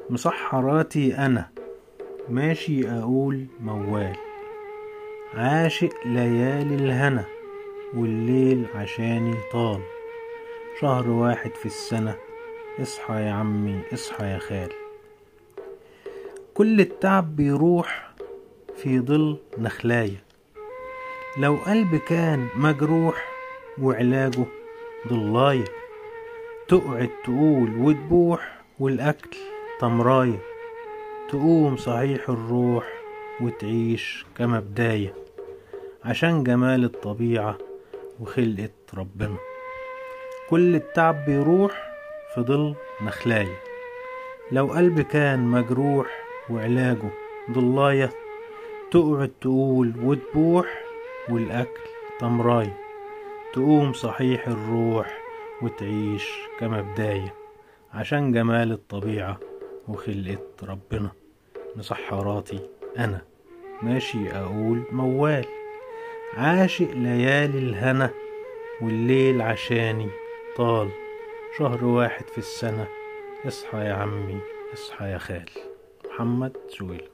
مسحراتي أنا ماشي أقول موال، عاشق ليالي الهنا والليل عشاني طال. شهر واحد في السنة، اصحى يا عمي اصحى يا خال. كل التعب بيروح في ظل نخلاية، لو قلب كان مجروح وعلاجه ضلاية. تقعد تقول وتبوح والأكل تمراية، تقوم صحيح الروح وتعيش كما بداية، عشان جمال الطبيعة وخلقة ربنا. كل التعب بيروح في ظل نخلاية، لو قلب كان مجروح وعلاجه ضلاية. تقعد تقول وتبوح والأكل تمراية، تقوم صحيح الروح وتعيش كما بداية، عشان جمال الطبيعة وخلقة ربنا. مسحراتي أنا ماشي أقول موال، عاشق ليالي الهنا والليل عشاني طال. شهر واحد في السنة، اصحى يا عمي اصحى يا خال. محمد سويل.